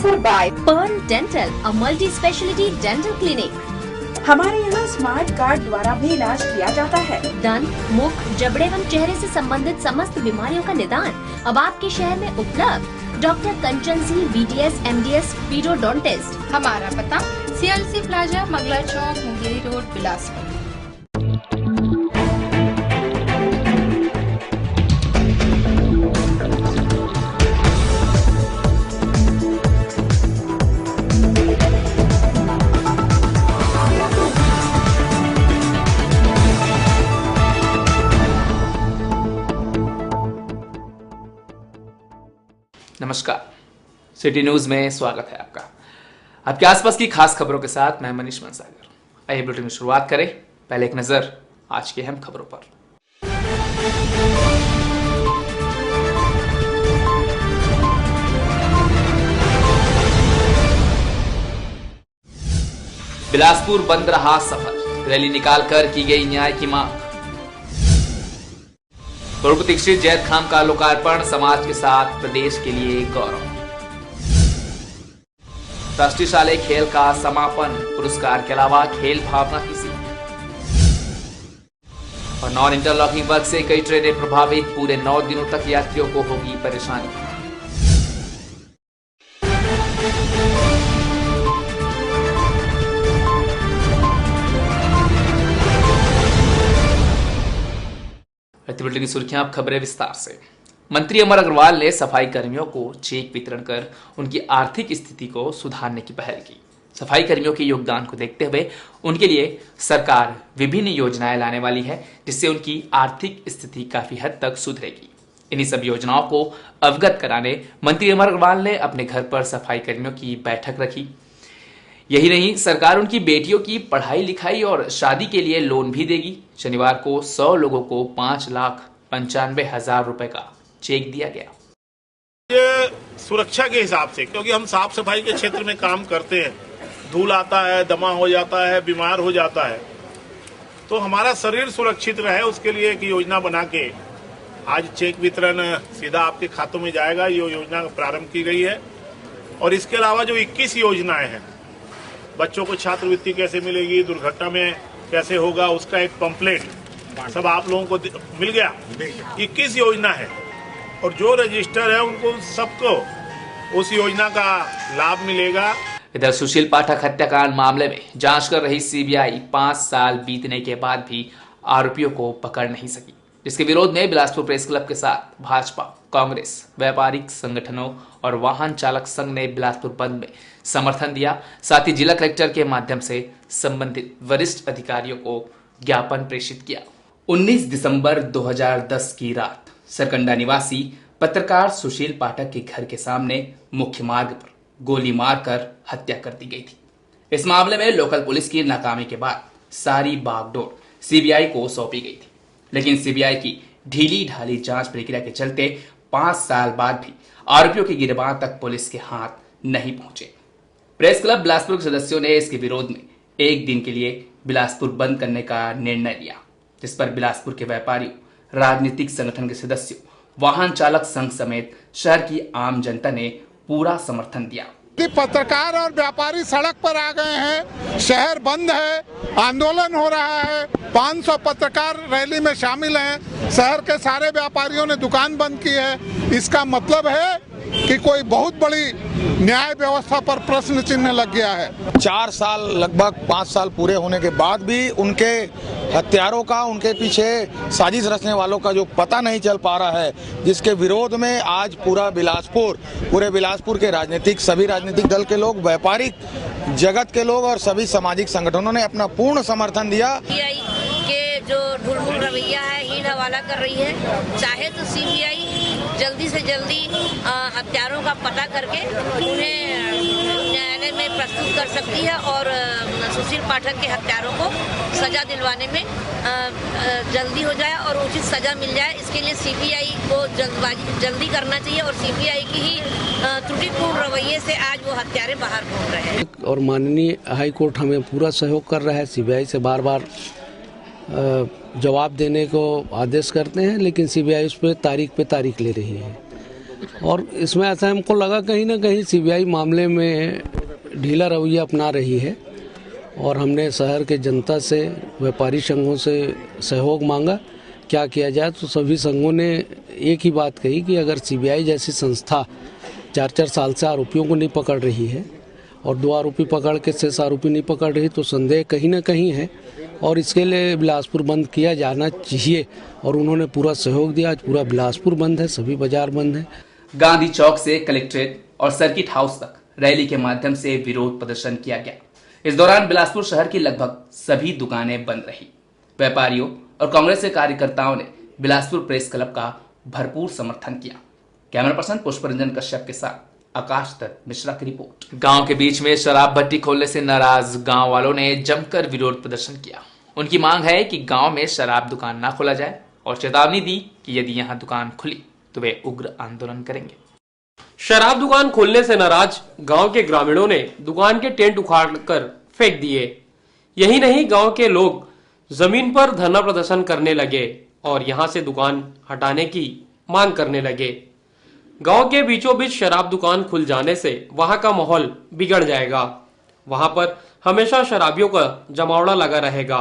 Sponsor by Perl dental, a multi speciality dental clinic. हमारे यहाँ smart card द्वारा भी इलाज किया जाता है। दंत, मुख, जबड़े एवं चेहरे से संबंधित समस्त बीमारियों का निदान अब आपके शहर में उपलब्ध। डॉक्टर कंचन सिंह, BDS, MDS, पीडोडोंटिस्ट। हमारा पता CLC प्लाजा, मंगला चौक, मुंगेरी रोड, बिलासपुर। नमस्कार, सिटी न्यूज में स्वागत है आपका। आपके आसपास की खास खबरों के साथ मैं मनीष मनसागर। आइए बुलेटिन की शुरुआत करें। पहले एक नजर आज की अहम खबरों पर। बिलासपुर बंद रहा सफल, रैली निकालकर की गई न्याय की मांग। बहुप्रतीक्षित जैद खाम का लोकार्पण, समाज के साथ प्रदेश के लिए गौरव। राष्ट्रीय शालेय खेल का समापन, पुरस्कार के अलावा खेल भावना की सीख। और नॉन इंटरलॉकिंग वर्क से कई ट्रेनें प्रभावित, पूरे 9 दिनों तक यात्रियों को होगी परेशानी। बुलेटिन की सुर्खियां, अब खबरें विस्तार से। मंत्री अमर अग्रवाल ने सफाई कर्मियों को चेक वितरण कर उनकी आर्थिक स्थिति को सुधारने की पहल की। सफाई कर्मियों के योगदान को देखते हुए उनके लिए सरकार विभिन्न योजनाएं लाने वाली है, जिससे उनकी आर्थिक स्थिति काफी हद तक सुधरेगी। इन्हीं सब योजनाओं को अवगत कराने मंत्री अमर अग्रवाल ने अपने घर पर सफाई कर्मियों की बैठक रखी। यही नहीं, सरकार उनकी बेटियों की पढ़ाई लिखाई और शादी के लिए लोन भी देगी। शनिवार को 100 लोगों को 5,95,000 रुपए का चेक दिया गया। ये सुरक्षा के हिसाब से, क्योंकि हम साफ सफाई के क्षेत्र में काम करते हैं, धूल आता है, दमा हो जाता है, बीमार हो जाता है, तो हमारा शरीर सुरक्षित रहे उसके लिए एक योजना बना के आज चेक वितरण सीधा आपके खातों में जाएगा। ये योजना प्रारंभ की गई है। और इसके अलावा जो 21 योजनाएं हैं, बच्चों को छात्रवृत्ति कैसे मिलेगी, दुर्घटना में कैसे होगा, उसका एक पंपलेट सब आप लोगों को मिल गया। 21 योजना है और जो रजिस्टर है उनको सबको उस योजना का लाभ मिलेगा। इधर सुशील पाठक हत्याकांड मामले में जांच कर रही CBI 5 साल बीतने के बाद भी आरोपियों को पकड़ नहीं सकी, जिसके विरोध में बिलासपुर प्रेस क्लब के साथ भाजपा, कांग्रेस, व्यापारिक संगठनों और वाहन चालक संघ ने बिलासपुर बंद में समर्थन दिया। साथ ही जिला कलेक्टर के माध्यम से संबंधित वरिष्ठ अधिकारियों को ज्ञापन प्रेषित किया। 19 दिसंबर 2010 की रात सरकंडा निवासी पत्रकार सुशील पाठक के घर के सामने मुख्य मार्ग पर गोली मारकर हत्या कर दी गई थी। इस मामले में लोकल पुलिस की नाकामी के बाद सारी बागडोर CBI को सौंपी गई थी, लेकिन CBI की ढीली ढाली जांच प्रक्रिया के चलते 5 साल बाद भी आरोपियों की गिरफ्तारी तक पुलिस के हाथ नहीं पहुंचे। प्रेस क्लब बिलासपुर के सदस्यों ने इसके विरोध में एक दिन के लिए बिलासपुर बंद करने का निर्णय लिया, जिस पर बिलासपुर के व्यापारियों, राजनीतिक संगठन के सदस्यों, वाहन चालक संघ समेत शहर की आम जनता ने पूरा समर्थन दिया। पत्रकार और व्यापारी सड़क पर आ गए हैं, शहर बंद है, आंदोलन हो रहा है, 500 पत्रकार रैली में शामिल हैं, शहर के सारे व्यापारियों ने दुकान बंद की है। इसका मतलब है कि कोई बहुत बड़ी न्याय व्यवस्था पर प्रश्न चिन्ह लग गया है। 4 साल, लगभग 5 साल पूरे होने के बाद भी उनके हत्यारों का, उनके पीछे साजिश रचने वालों का जो पता नहीं चल पा रहा है, जिसके विरोध में आज पूरे बिलासपुर के सभी राजनीतिक दल के लोग, व्यापारिक जगत के लोग और सभी सामाजिक संगठनों ने अपना पूर्ण समर्थन दिया। के जो ढुलमुल रवैया है, हीन हवाला कर रही है, चाहे तो CBI जल्दी से जल्दी हत्यारों का पता करके उन्हें न्यायालय में प्रस्तुत कर सकती है और सुशील पाठक के हत्यारों को सजा दिलवाने में जल्दी हो जाए और उचित सजा मिल जाए। इसके लिए CBI को जल्दी करना चाहिए और CBI की ही त्रुटिपूर्ण रवैये से आज वो हत्यारे बाहर घूम रहे हैं। और माननीय हाई कोर्ट हमें पूरा सहयोग कर रहा है। CBI से बार बार जवाब देने को आदेश करते हैं, लेकिन CBI उस पर तारीख ले रही है। और इसमें ऐसा हमको लगा कहीं ना कहीं सीबीआई मामले में ढीला रवैया अपना रही है और हमने शहर के जनता से, व्यापारी संघों से सहयोग मांगा क्या किया जाए। तो सभी संघों ने एक ही बात कही कि अगर सीबीआई जैसी संस्था 4-4 साल से आरोपियों को नहीं पकड़ रही है और 2 आरोपी पकड़ के 6 आरोपी नहीं पकड़ रही तो संदेह कहीं ना कहीं है और इसके लिए बिलासपुर बंद किया जाना चाहिए और उन्होंने पूरा सहयोग दिया। आज पूरा बिलासपुर बंद है, सभी बाजार बंद हैं। गांधी चौक से कलेक्ट्रेट और सर्किट हाउस तक रैली के माध्यम से विरोध प्रदर्शन किया गया। इस दौरान बिलासपुर शहर की लगभग सभी दुकानें बंद रही। व्यापारियों और कांग्रेस के कार्यकर्ताओं ने बिलासपुर प्रेस क्लब का भरपूर समर्थन किया। कैमरा पर्सन पुष्परंजन कश्यप के साथ आकाश दत्त मिश्रा की रिपोर्ट। गांव के बीच में शराब भट्टी खोलने से नाराज गांव वालों ने जमकर विरोध प्रदर्शन किया। उनकी मांग है कि गांव में शराब दुकान ना खोला जाए और चेतावनी दी कि यदि यहां दुकान खुली तो वे उग्र आंदोलन करेंगे। शराब दुकान खोलने से नाराज गांव के ग्रामीणों ने दुकान के टेंट उखाड़कर फेंक दिए। यही नहीं, गांव के लोग जमीन पर धरना प्रदर्शन करने लगे और यहां से दुकान हटाने की मांग करने लगे। गांव के बीचों बीच शराब दुकान खुल जाने से वहां का माहौल बिगड़ जाएगा। वहां पर हमेशा शराबियों का जमावड़ा लगा रहेगा।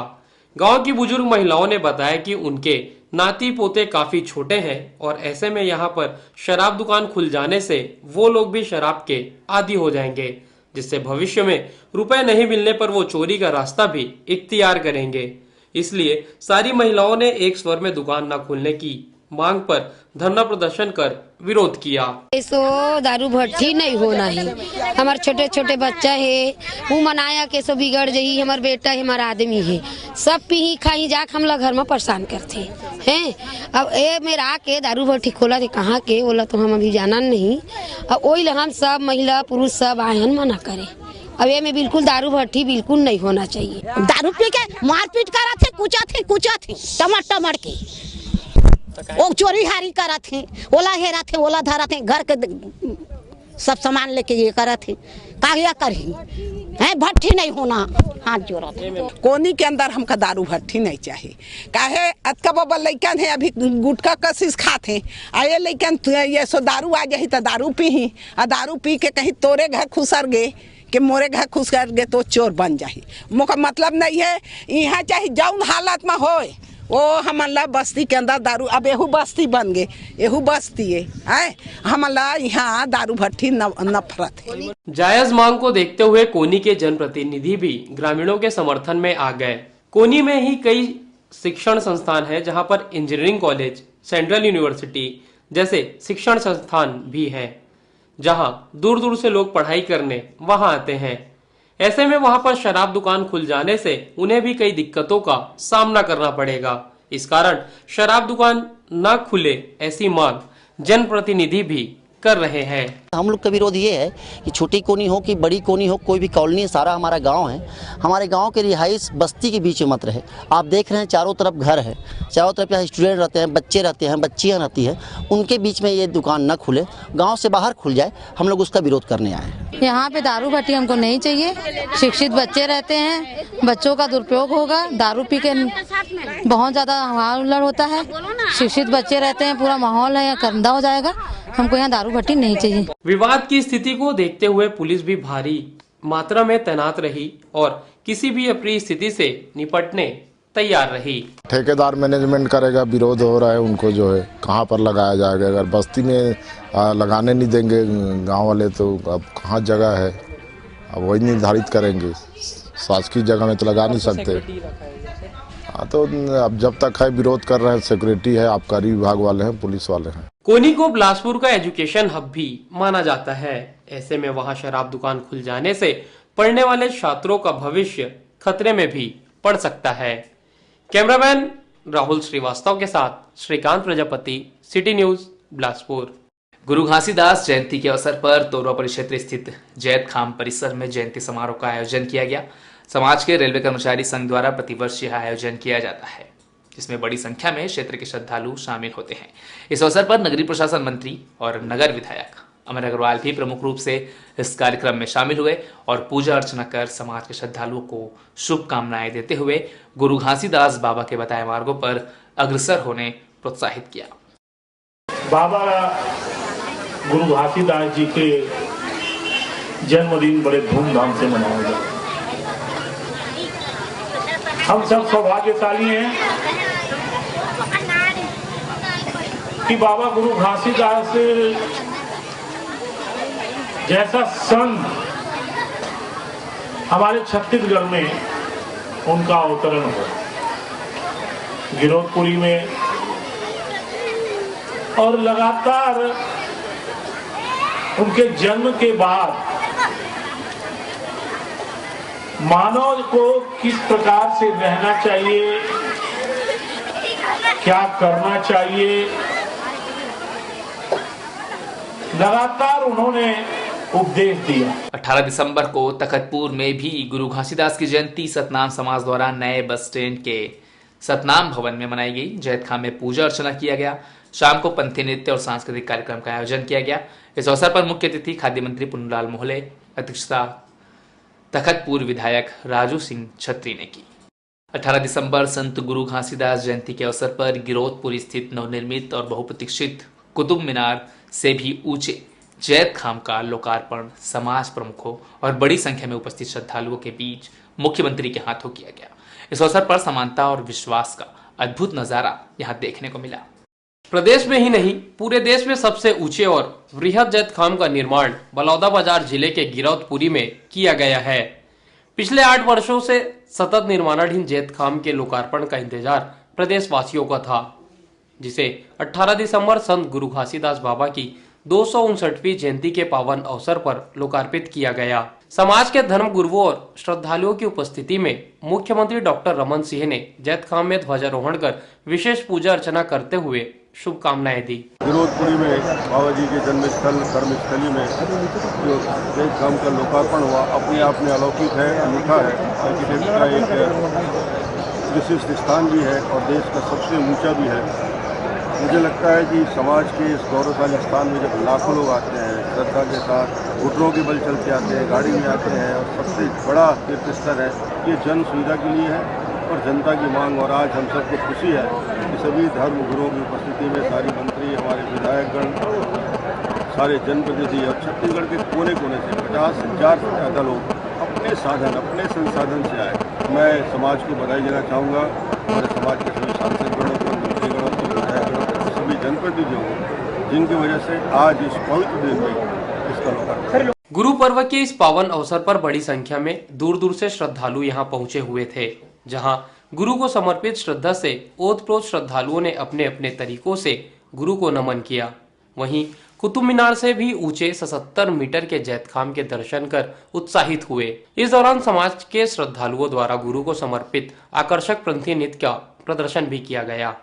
गांव की बुजुर्ग महिलाओं ने बताया कि उनके नाती पोते काफी छोटे हैं और ऐसे में यहाँ पर शराब दुकान खुल जाने से वो लोग भी शराब के आदी हो जाएंगे, जिससे भविष्य में रुपए नहीं मिलने पर वो चोरी का रास्ता भी इख्तियार करेंगे। इसलिए सारी महिलाओं ने एक स्वर में दुकान न खोलने की मांग पर धरना प्रदर्शन कर विरोध किया। ऐसो दारू भट्टी नहीं होना है। हमारे छोटे छोटे बच्चा है, वो मनाया के सो बिगड़ जाही। हमार बेटा है, हमारा आदमी है, सब पी खाई जाक हम लोग घर में परेशान करते हैं। अब ये मेरा के दारू भट्टी खोला थे कहाँ के बोला तो हम अभी जाना नहीं। अब वही हम सब महिला पुरुष सब आयन मना करे। अब ये में बिल्कुल दारू भट्टी बिल्कुल नहीं होना चाहिए। दारू पी के मारपीट करा थे, कुचा थे टमट के वो चोरी हारी करा थे, ओला हेरा थे, ओला धरा थे, घर के सब सामान लेके ये करा थे। कागया करही है भट्टी नहीं होना, हाथ जोड़ा थे। कोनी के अंदर हमका दारू भट्टी नहीं चाहिए। काहे अतका बाबा लइकन है अभी गुटखा कशिश खाते आये लइकन ये सो दारू आ जाही तो दारू पी आ दारू पी के कहीं तोरे घर खुसर गे कि मोरे घर खुश कर गए तो चोर बन जाही। मुका मतलब नहीं है यहाँ चाहे जौन हालत में होए वो हमारा बस्ती के अंदर दारू अब एहू बस्ती बन गए, एहू बस्ती है हमारा यहाँ दारू भट्टी नफरत है। जायज मांग को देखते हुए कोनी के जनप्रतिनिधि भी ग्रामीणों के समर्थन में आ गए। कोनी में ही कई शिक्षण संस्थान है जहाँ पर इंजीनियरिंग कॉलेज, सेंट्रल यूनिवर्सिटी जैसे शिक्षण संस्थान भी है, जहाँ दूर दूर से लोग पढ़ाई करने वहाँ आते हैं। ऐसे में वहां पर शराब दुकान खुल जाने से उन्हें भी कई दिक्कतों का सामना करना पड़ेगा। इस कारण शराब दुकान न खुले ऐसी मांग जनप्रतिनिधि भी कर रहे हैं। हम लोग का विरोध ये है कि छोटी कोनी हो कि बड़ी कोनी हो, कोई भी कॉलोनी सारा हमारा गांव है। हमारे गांव के रिहाइश बस्ती के बीच में मत रहे। आप देख रहे हैं चारों तरफ घर है, चारों तरफ यहाँ स्टूडेंट रहते हैं, बच्चे रहते हैं, बच्चियाँ रहती हैं, उनके बीच में ये दुकान न खुले, गाँव से बाहर खुल जाए, हम लोग उसका विरोध करने आए हैं। यहाँ पे दारू भट्टी हमको नहीं चाहिए। शिक्षित बच्चे रहते हैं, बच्चों का दुरुपयोग होगा, दारू पी के बहुत ज्यादा हल्ला होता है। शिक्षित बच्चे रहते हैं, पूरा माहौल है गंदा हो जाएगा। हमको यहाँ दारू भट्टी नहीं चाहिए। विवाद की स्थिति को देखते हुए पुलिस भी भारी मात्रा में तैनात रही और किसी भी अप्रिय स्थिति से निपटने तैयार रही। ठेकेदार मैनेजमेंट करेगा, विरोध हो रहा है उनको जो है कहाँ पर लगाया जाएगा। अगर बस्ती में लगाने नहीं देंगे गांव वाले तो अब कहाँ जगह है, अब वही निर्धारित करेंगे। शासकीय जगह में तो लगा नहीं सकते। हाँ तो अब जब तक है विरोध कर रहे हैं, सिक्योरिटी है, आबकारी विभाग वाले हैं, पुलिस वाले हैं। कोनी को बिलासपुर का एजुकेशन हब भी माना जाता है। ऐसे में वहां शराब दुकान खुल जाने से पढ़ने वाले छात्रों का भविष्य खतरे में भी पड़ सकता है। कैमरामैन राहुल श्रीवास्तव के साथ श्रीकांत प्रजापति, सिटी न्यूज, बिलासपुर। गुरु घासीदास जयंती के अवसर पर तोरवा परिक्षेत्र स्थित जैत खाम परिसर में जयंती समारोह का आयोजन किया गया। समाज के रेलवे कर्मचारी संघ द्वारा प्रतिवर्ष यह आयोजन किया जाता है, जिसमें बड़ी संख्या में क्षेत्र के श्रद्धालु शामिल होते हैं। इस अवसर पर नगरीय प्रशासन मंत्री और नगर विधायक अमर अग्रवाल भी प्रमुख रूप से इस कार्यक्रम में शामिल हुए और पूजा अर्चना कर समाज के श्रद्धालुओं को शुभकामनाएं देते हुए गुरु घासीदास बाबा के बताए मार्गों पर अग्रसर होने प्रोत्साहित किया। बाबा गुरु घासीदास जी के जन्मदिन बड़े धूमधाम से मनाया जाए। हम सब सौभाग्यशाली हैं कि बाबा गुरु घासीदास जैसा संत हमारे छत्तीसगढ़ में उनका अवतरण हो, गिरौदपुरी में, और लगातार उनके जन्म के बाद मानव को किस प्रकार से रहना चाहिए, क्या करना चाहिए, लगातार उन्होंने उपदेश दिया। 18 दिसंबर को तखतपुर में भी गुरु घासीदास की जयंती सतनाम समाज द्वारा नए बस स्टैंड के सतनाम भवन में मनाई गई। जैत खाम में पूजा अर्चना किया गया। शाम को पंथी नृत्य और सांस्कृतिक कार्यक्रम का आयोजन किया गया। इस अवसर पर मुख्य अतिथि खाद्य मंत्री पुन्नूलाल मोहले, अध्यक्षता तखतपुर विधायक राजू सिंह छत्री ने की। 18 दिसंबर संत गुरु घासीदास जयंती के अवसर पर गिरौदपुर स्थित नवनिर्मित और बहुप्रतीक्षित कुतुब मीनार से भी ऊंचे जैत खाम का लोकार्पण समाज प्रमुखों और बड़ी संख्या में उपस्थित श्रद्धालुओं के बीच मुख्यमंत्री के हाथों किया गया। इस अवसर पर समानता और विश्वास का अद्भुत नजारा यहां देखने को मिला। प्रदेश में ही नहीं पूरे देश में सबसे ऊंचे और वृहद जैत खाम का निर्माण बलौदाबाजार जिले के गिरौदपुरी में किया गया है। पिछले 8 वर्षों से सतत निर्माणाधीन जैत खाम के लोकार्पण का इंतजार प्रदेशवासियों का था, जिसे 18 दिसंबर संत गुरु घासीदास बाबा की 259वीं जयंती के पावन अवसर पर लोकार्पित किया गया। समाज के धर्म गुरुओं और श्रद्धालुओं की उपस्थिति में मुख्यमंत्री डॉक्टर रमन सिंह ने जैत खाम में ध्वजारोहण कर विशेष पूजा अर्चना करते हुए शुभकामनाएं दी। गिरौदपुरी में बाबा जी के जन्मस्थल कर्मस्थली में जो जैत खाम का लोकार्पण हुआ अपने आप में अलौकिक है, अनूठा है, आर्किटेक्ट का एक विशिष्ट स्थान भी है और देश का सबसे ऊंचा भी है। मुझे लगता है कि समाज के इस गौरवशाली स्थान में जब लाखों लोग आते हैं, श्रद्धा के साथ घुटनों के बल चलते आते हैं, गाड़ी में आते हैं और सबसे बड़ा तीर्थस्थल है, ये जन सुविधा के लिए है और जनता की मांग। और आज हम सबको खुशी है कि सभी धर्म गुरुओं की उपस्थिति में सारी मंत्री, हमारे विधायकगण, सारे जनप्रतिनिधि और छत्तीसगढ़ के कोने कोने से 50,000 से ज़्यादा लोग अपने साधन, अपने संसाधन से आए। मैं समाज को बधाई देना चाहूँगा, हमारे समाज के सभी सांसदगणों को, मंत्रीगणों को, विधायकगणों को, सभी जनप्रतिनिधियों को, जिनकी वजह से आज इस पवित्र दिन में इसका लोकार्पण। गुरु पर्व के इस पावन अवसर पर बड़ी संख्या में दूर दूर से श्रद्धालु यहाँ पहुँचे हुए थे, जहाँ गुरु को समर्पित श्रद्धा से ओतप्रोत श्रद्धालुओं ने अपने अपने तरीकों से गुरु को नमन किया। वहीं कुतुब मीनार से भी ऊंचे 77 मीटर के जैत खाम के दर्शन कर उत्साहित हुए। इस दौरान समाज के श्रद्धालुओं द्वारा गुरु को समर्पित आकर्षक पंथी नृत्य का प्रदर्शन भी किया गया।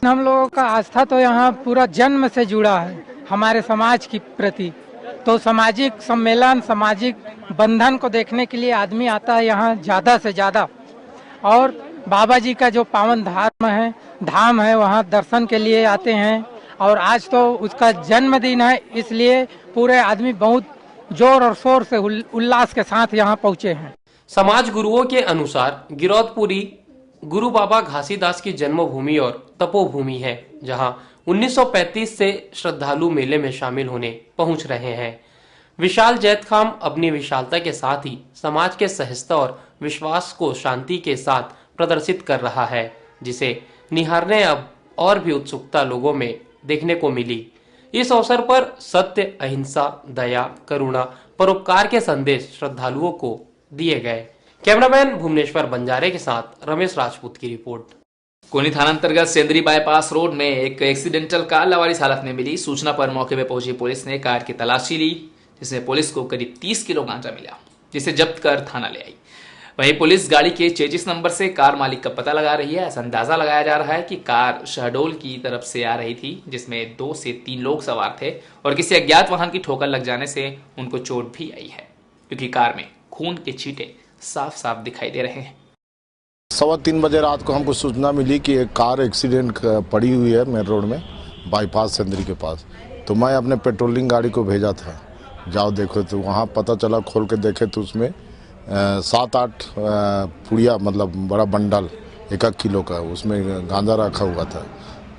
हम लोगों का आस्था तो यहाँ पूरा जन्म से जुड़ा है हमारे समाज की प्रति। तो सामाजिक सम्मेलन, सामाजिक बंधन को देखने के लिए आदमी आता है यहाँ ज़्यादा से ज़्यादा, और बाबा जी का जो पावन धाम है वहाँ दर्शन के लिए आते हैं। और आज तो उसका जन्मदिन है, इसलिए पूरे आदमी बहुत जोर और शोर से उल्लास के साथ यहाँ पहुँचे हैं। समाज गुरुओं के अनुसार गिरौदपुरी गुरु बाबा घासीदास की जन्मभूमि और तपोभूमि है, जहां 1935 से श्रद्धालु मेले में शामिल होने पहुंच रहे हैं। विशाल जैत खाम अपनी विशालता के साथ ही समाज के सहजता और विश्वास को शांति के साथ प्रदर्शित कर रहा है, जिसे निहारने अब और भी उत्सुकता लोगों में देखने को मिली। इस अवसर पर सत्य, अहिंसा, दया, करुणा, परोपकार के संदेश श्रद्धालुओं को दिए गए। कैमरामैन भुवनेश्वर बंजारे के साथ रमेश राजपूत की रिपोर्ट। कोनी थाना अंतर्गत सेंदरी बाईपास रोड में एक एक्सीडेंटल कार लावारिस हालत में मिली। सूचना पर मौके पर पहुंची पुलिस ने कार की तलाशी ली, जिसमें पुलिस को करीब 30 किलो गांजा मिला, जिसे जब्त कर थाना ले आई। वहीं पुलिस गाड़ी के चेजिस नंबर से कार मालिक का पता लगा रही है। ऐसा अंदाजा लगाया जा रहा है कि कार शहडोल की तरफ से आ रही थी, जिसमें 2 से 3 लोग सवार थे और किसी अज्ञात वाहन की ठोकर लग जाने से उनको चोट भी आई है, क्योंकि कार में खून के छींटे साफ साफ दिखाई दे रहे हैं। 3:15 बजे रात को हमको सूचना मिली कि एक कार एक्सीडेंट पड़ी हुई है मेन रोड में, बाईपास सेंदरी के पास। तो मैं अपने पेट्रोलिंग गाड़ी को भेजा था। जाओ देखो तो वहाँ पता चला, खोल के देखे तो उसमें 7-8 पुड़िया मतलब बड़ा बंडल 1 किलो का उसमें गांजा रखा हुआ था।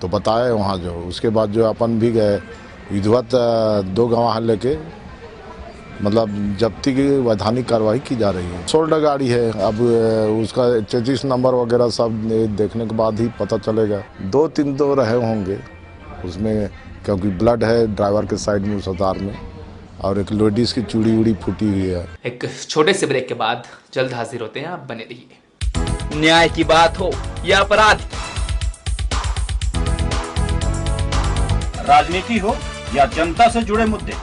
तो बताए वहाँ जो, उसके बाद जो अपन भी गए विधिवत 2 गवाह लेके मतलब जब्ती की वैधानिक कार्रवाई की जा रही है। सोल्ड गाड़ी है, अब उसका 33 नंबर वगैरह सब देखने के बाद ही पता चलेगा। 2-3 तो रहे होंगे उसमें, क्योंकि ब्लड है ड्राइवर के साइड में उस हतार में, और एक लेडीज की चूड़ी उड़ी फूटी हुई है। एक छोटे से ब्रेक के बाद जल्द हाजिर होते हैं, आप बने रहिए। न्याय की बात हो या अपराध, राजनीति हो या जनता से जुड़े मुद्दे,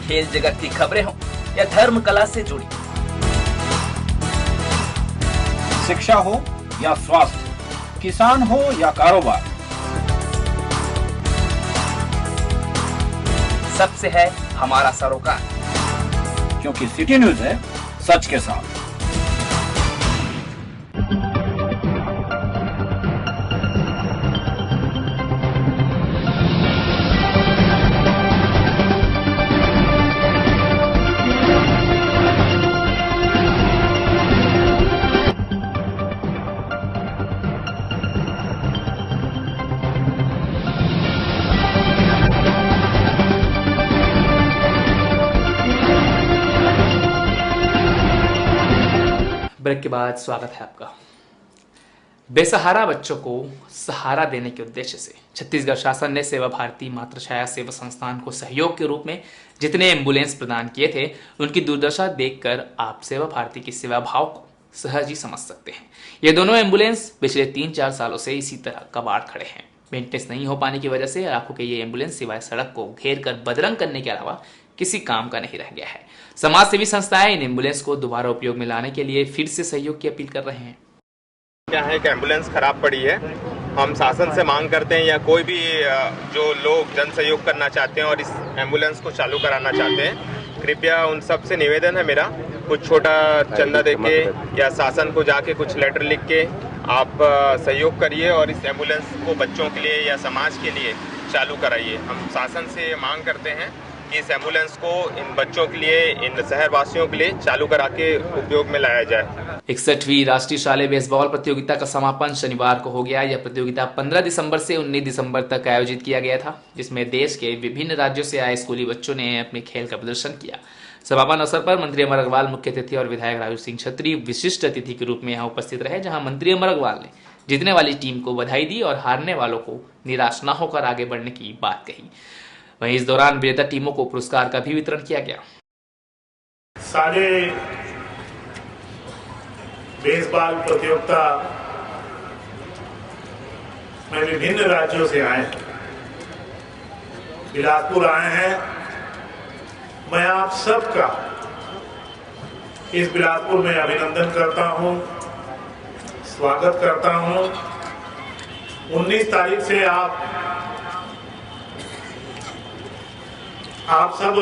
खेल जगत की खबरें हो या धर्म कला से जुड़ी, शिक्षा हो या स्वास्थ्य, किसान हो या कारोबार, सबसे है हमारा सरोकार, क्योंकि सिटी न्यूज है सच के साथ। ब्रेक के बाद स्वागत है आपका। बेसहारा बच्चों को सहारा देने के उद्देश्य से छत्तीसगढ़ शासन ने सेवा भारती मातृछाया सेवा संस्थान को सहयोग के रूप में जितने एम्बुलेंस प्रदान किए थे, उनकी दुर्दशा देखकर आप सेवा भारती की सेवा भाव को सहज ही समझ सकते हैं। ये दोनों एम्बुलेंस पिछले 3-4 सालों से इसी तरह कबाड़ खड़े हैं। मेंटेनेंस नहीं हो पाने की वजह से लाखों के ये एम्बुलेंस सिवाय सड़क को घेर कर बदरंग करने के अलावा किसी काम का नहीं रह गया है। समाज सेवी संस्थाएं इन एम्बुलेंस को दोबारा उपयोग में लाने के लिए फिर से सहयोग की अपील कर रहे हैं। क्या है कि एम्बुलेंस खराब पड़ी है, हम शासन से मांग करते हैं या कोई भी जो लोग जन सहयोग करना चाहते हैं और इस एम्बुलेंस को चालू कराना चाहते हैं, कृपया उन सब से निवेदन है मेरा, कुछ छोटा चंदा देके या शासन को जाके कुछ लेटर लिख के आप सहयोग करिए और इस एम्बुलेंस को बच्चों के लिए या समाज के लिए चालू कराइए। हम शासन से मांग करते हैं कि इस एम्बुलेंस को इन बच्चों के लिए, इन शहरवासियों के लिए चालू करा के उपयोग में लाया जाए। 61वीं राष्ट्रीय शालेय बेसबॉल प्रतियोगिता का समापन शनिवार को हो गया। यह प्रतियोगिता 15 दिसंबर से 19 दिसंबर तक आयोजित किया गया था, जिसमें देश के विभिन्न राज्यों से आए स्कूली बच्चों ने अपने खेल का प्रदर्शन किया। समापन अवसर पर मंत्री अमर अग्रवाल मुख्य अतिथि और विधायक राजू सिंह छत्री विशिष्ट अतिथि के रूप में यहाँ उपस्थित रहे, जहाँ मंत्री अमर अग्रवाल ने जीतने वाली टीम को बधाई दी और हारने वालों को निराश न होकर आगे बढ़ने की बात कही। वहीं इस दौरान विजेता टीमों को पुरस्कार का भी वितरण किया गया। सारे बेसबॉल प्रतियोगिता में विभिन्न राज्यों से आए, बिलासपुर आए हैं। मैं आप सबका इस बिलासपुर में अभिनंदन करता हूं, स्वागत करता हूं। 19 तारीख से आप सब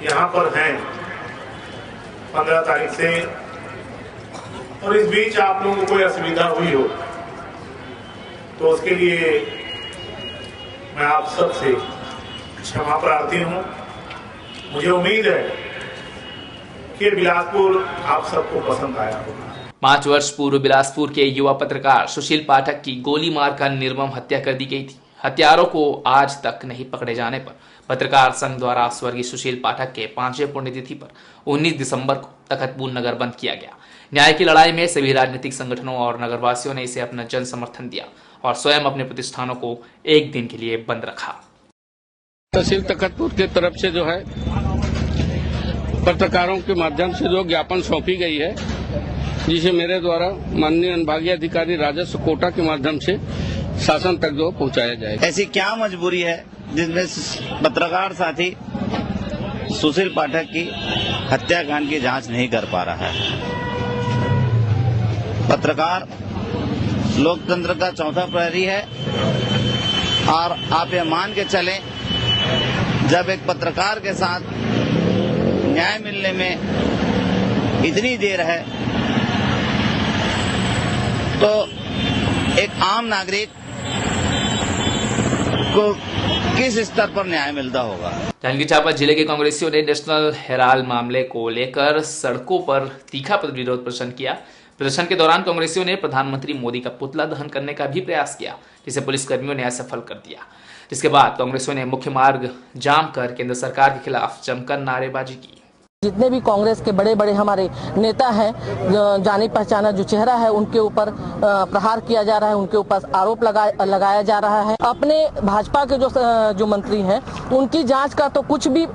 यहाँ पर हैं, 15 तारीख से, और इस बीच आप लोगों को कोई असुविधा हुई हो तो उसके लिए मैं आप सब से क्षमा प्रार्थी हूँ। मुझे उम्मीद है कि बिलासपुर आप सबको पसंद आया होगा। 5 वर्ष पूर्व बिलासपुर के युवा पत्रकार सुशील पाठक की गोली मारकर निर्मम हत्या कर दी गई थी। हत्यारों को आज तक नहीं पकड़े जाने पर पत्रकार संघ द्वारा स्वर्गीय सुशील पाठक के 5वें पुण्यतिथि पर 19 दिसंबर को तखतपुर नगर बंद किया गया। न्याय की लड़ाई में सभी राजनीतिक संगठनों और नगरवासियों ने इसे अपना जन समर्थन दिया और स्वयं अपने प्रतिष्ठानों को एक दिन के लिए बंद रखा। तहसील तखतपुर की तरफ से जो है पत्रकारों के माध्यम से जो ज्ञापन सौंपी गई है, जिसे मेरे द्वारा माननीय अनुभागीय अधिकारी राजस्व कोटा के माध्यम से शासन तक जो पहुंचाया जाएगा। ऐसी क्या मजबूरी है जिसमें पत्रकार साथी सुशील पाठक की हत्याकांड की जांच नहीं कर पा रहा है? पत्रकार लोकतंत्र का चौथा प्रहरी है और आप ये मान के चलें, जब एक पत्रकार के साथ न्याय मिलने में इतनी देर है तो एक आम नागरिक उनको किस स्तर पर न्याय मिलता होगा। जांजगीर चांपा जिले के कांग्रेसियों ने नेशनल हेराल्ड मामले को लेकर सड़कों पर तीखा विरोध प्रदर्शन किया। प्रदर्शन के दौरान कांग्रेसियों ने प्रधानमंत्री मोदी का पुतला दहन करने का भी प्रयास किया, जिसे पुलिसकर्मियों ने असफल कर दिया। जिसके बाद कांग्रेसियों ने मुख्य मार्ग जाम कर केंद्र सरकार के खिलाफ जमकर नारेबाजी की। जितने भी कांग्रेस के बड़े बड़े हमारे नेता हैं, जाने पहचाना जो चेहरा है, उनके ऊपर प्रहार किया जा रहा है, उनके ऊपर आरोप लगाया जा रहा है। अपने भाजपा के जो मंत्री हैं, उनकी जांच का तो कुछ भी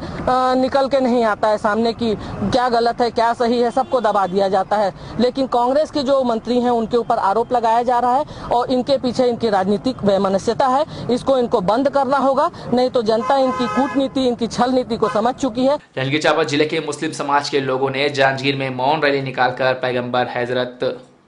निकल के नहीं आता है सामने की क्या गलत है क्या सही है, सबको दबा दिया जाता है। लेकिन कांग्रेस के जो मंत्री हैं, उनके ऊपर आरोप लगाया जा रहा है और इनके पीछे इनकी राजनीतिक वैमनस्यता है। इनको बंद करना होगा, नहीं तो जनता इनकी कूटनीति, इनकी छल नीति को समझ चुकी है। जांजगीर चांपा जिले के मुस्लिम समाज के लोगों ने जांजगीर में मौन रैली निकालकर पैगंबर हजरत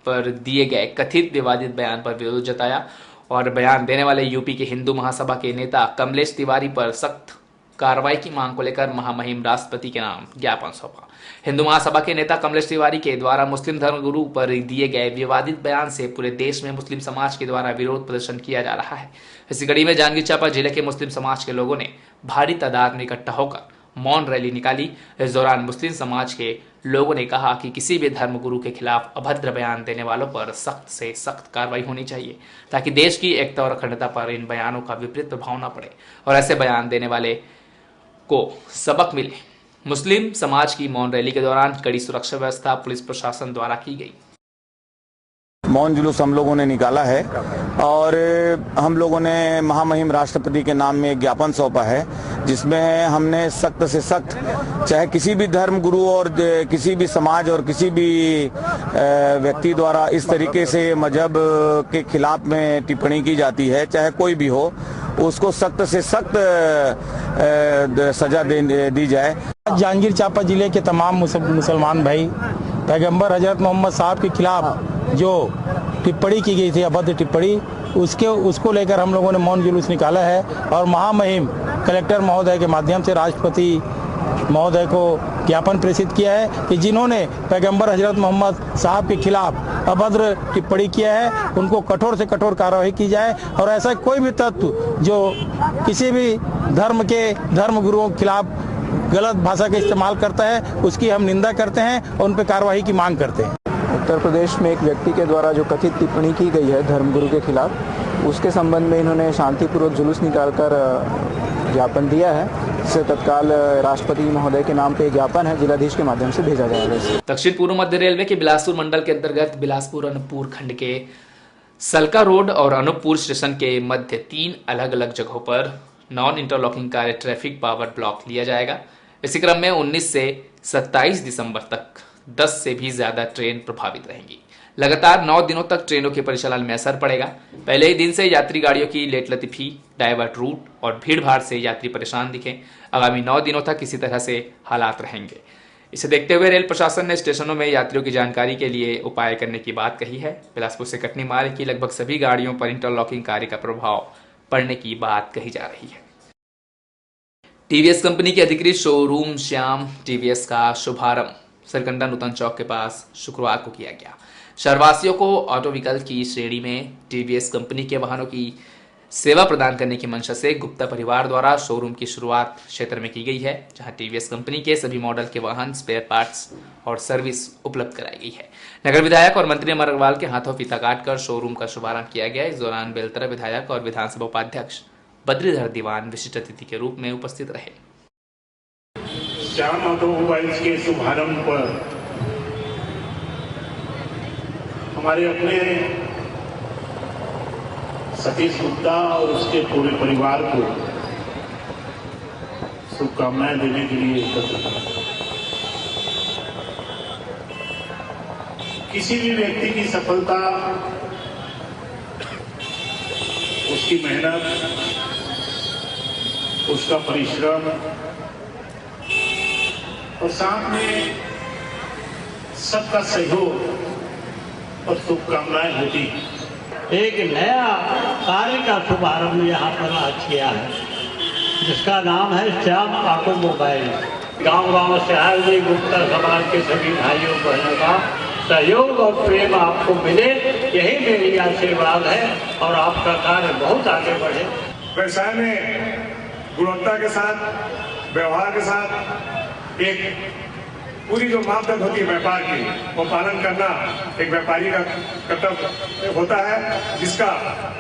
पर दिए गए कथित विवादित बयान पर विरोध जताया और बयान देने वाले यूपी के हिंदू महासभा के नेता कमलेश तिवारी पर सख्त कार्रवाई की मांग को लेकर महामहिम राष्ट्रपति के नाम ज्ञापन सौंपा। हिंदू महासभा के नेता कमलेश तिवारी के द्वारा मुस्लिम धर्मगुरु पर दिए गए विवादित बयान से पूरे देश में मुस्लिम समाज के द्वारा विरोध प्रदर्शन किया जा रहा है। इसी कड़ी में जांजगीर चांपा जिले के मुस्लिम समाज के लोगों ने भारी तादाद में इकट्ठा होकर मौन रैली निकाली। इस दौरान मुस्लिम समाज के लोगों ने कहा कि किसी भी धर्मगुरु के खिलाफ अभद्र बयान देने वालों पर सख्त से सख्त कार्रवाई होनी चाहिए, ताकि देश की एकता और अखंडता पर इन बयानों का विपरीत प्रभाव न पड़े और ऐसे बयान देने वाले को सबक मिले। मुस्लिम समाज की मौन रैली के दौरान कड़ी सुरक्षा व्यवस्था पुलिस प्रशासन द्वारा की गई। मौन जुलूस हम लोगों ने निकाला है और हम लोगों ने महामहिम राष्ट्रपति के नाम में एक ज्ञापन सौंपा है, जिसमें हमने सख्त से सख्त, चाहे किसी भी धर्म गुरु और किसी भी समाज और किसी भी व्यक्ति द्वारा इस तरीके से मजहब के खिलाफ में टिप्पणी की जाती है, चाहे कोई भी हो, उसको सख्त से सख्त सजा दी जाए। जांजगीर चांपा जिले के तमाम मुसलमान भाई पैगंबर हजरत मोहम्मद साहब के खिलाफ जो टिप्पणी की गई थी, अभद्र टिप्पणी, उसको लेकर हम लोगों ने मौन जुलूस निकाला है और महामहिम कलेक्टर महोदय के माध्यम से राष्ट्रपति महोदय को ज्ञापन प्रेषित किया है कि जिन्होंने पैगंबर हजरत मोहम्मद साहब के खिलाफ अभद्र टिप्पणी किया है, उनको कठोर से कठोर कार्रवाई की जाए और ऐसा कोई भी तत्व जो किसी भी धर्म गुरुओं के खिलाफ गलत भाषा का इस्तेमाल करता है, उसकी हम निंदा करते हैं और उन पर कार्रवाई की मांग करते हैं। उत्तर प्रदेश में एक व्यक्ति के द्वारा जो कथित टिप्पणी की गई है धर्मगुरु के खिलाफ, उसके संबंध में इन्होंने शांतिपूर्वक जुलूस निकालकर ज्ञापन दिया है। इससे तत्काल राष्ट्रपति महोदय के नाम पे ज्ञापन है, जिलाधीश के माध्यम से भेजा जाएगा। दक्षिण पूर्व मध्य रेलवे के बिलासपुर मंडल के अंतर्गत बिलासपुर अनूपपुर खंड के सलका रोड और अनूपपुर स्टेशन के मध्य 3 अलग अलग जगहों पर नॉन इंटरलॉकिंग कार्य ट्रैफिक पावर ब्लॉक लिया जाएगा। इसी क्रम में 19 से 27 दिसंबर तक 10 से भी ज्यादा ट्रेन प्रभावित रहेंगी। लगातार 9 दिनों तक ट्रेनों के परिचालन में असर पड़ेगा। पहले ही दिन से यात्री गाड़ियों की लेटलतीफी, डाइवर्ट रूट और भीड़भाड़ से यात्री परेशान दिखे। आगामी 9 दिनों तक इसी तरह से हालात रहेंगे। इसे देखते हुए रेल प्रशासन ने स्टेशनों में यात्रियों की जानकारी के लिए उपाय करने की बात कही है। बिलासपुर से कटनी मार्ग की लगभग सभी गाड़ियों पर इंटरलॉकिंग कार्य का प्रभाव पड़ने की बात कही जा रही है। टीवीएस कंपनी के अधिकृत शोरूम श्याम टीवीएस का शुभारंभ सरकंडा नूतन चौक के पास शुक्रवार को किया गया। शहरवासियों को ऑटो व्हीकल की श्रेणी में टीवीएस कंपनी के वाहनों की सेवा प्रदान करने की मंशा से गुप्ता परिवार द्वारा शोरूम की शुरुआत क्षेत्र में की गई है, जहां टीवीएस कंपनी के सभी मॉडल के वाहन, स्पेयर पार्ट्स और सर्विस उपलब्ध कराई गई है। नगर विधायक और मंत्री अमर अग्रवाल के हाथों फीता काटकर शोरूम का शुभारंभ किया गया। इस दौरान बेलतरा विधायक और विधानसभा उपाध्यक्ष बद्रीधर दीवान विशिष्ट अतिथि के रूप में उपस्थित रहे। श्याम ऑटोमोबाइल्स के शुभारंभ पर हमारे अपने सतीश गुप्ता और उसके पूरे परिवार को शुभकामनाएं देने के लिए एकत्र हुआ। किसी भी व्यक्ति की सफलता उसकी मेहनत, उसका परिश्रम और साथ में सबका सहयोग और शुभकामनाएं होती हैं। एक नया कार्य का शुभारंभ यहाँ पर आज किया है, जिसका नाम है श्याम ऑटोमोबाइल। गांव-गांव से आए हुए गुप्ता समाज के सभी भाइयों बहनों का सहयोग और प्रेम आपको मिले, यही मेरी आशीर्वाद है और आपका कार्य बहुत आगे बढ़े। व्यवसाय में गुणवत्ता के साथ, व्यवहार के साथ एक पूरी जो मापदंड होती है व्यापार की, वो पालन करना एक व्यापारी का कर्तव्य होता है, जिसका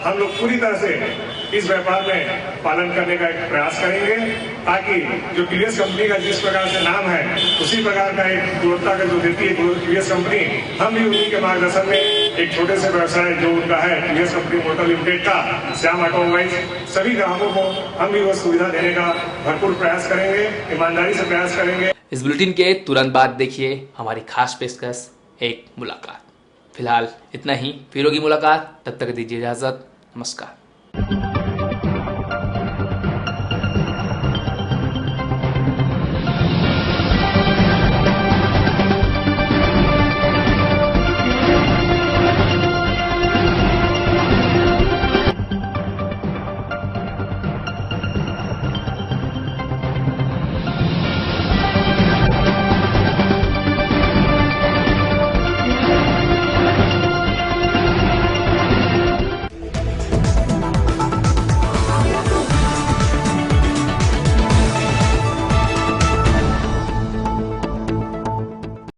हम लोग पूरी तरह से इस व्यापार में पालन करने का एक प्रयास करेंगे, ताकि जो टीवीएस कंपनी का जिस प्रकार से नाम है उसी प्रकार का एक गुणवत्ता का जो देती है टीवीएस कंपनी, हम भी उन्हीं के मार्गदर्शन में एक छोटे से व्यवसाय जो उनका है टीवीएस कंपनी मोटर लिमिटेड का, श्याम ऑटोमोबाइल्स, सभी ग्राहकों को हम भी वो सुविधा देने का भरपूर प्रयास करेंगे, ईमानदारी से प्रयास करेंगे। इस बुलेटिन के तुरंत बाद देखिए हमारी खास पेशकश एक मुलाकात। फिलहाल इतना ही, फिर होगी मुलाकात, तब तक दीजिए इजाजत, नमस्कार।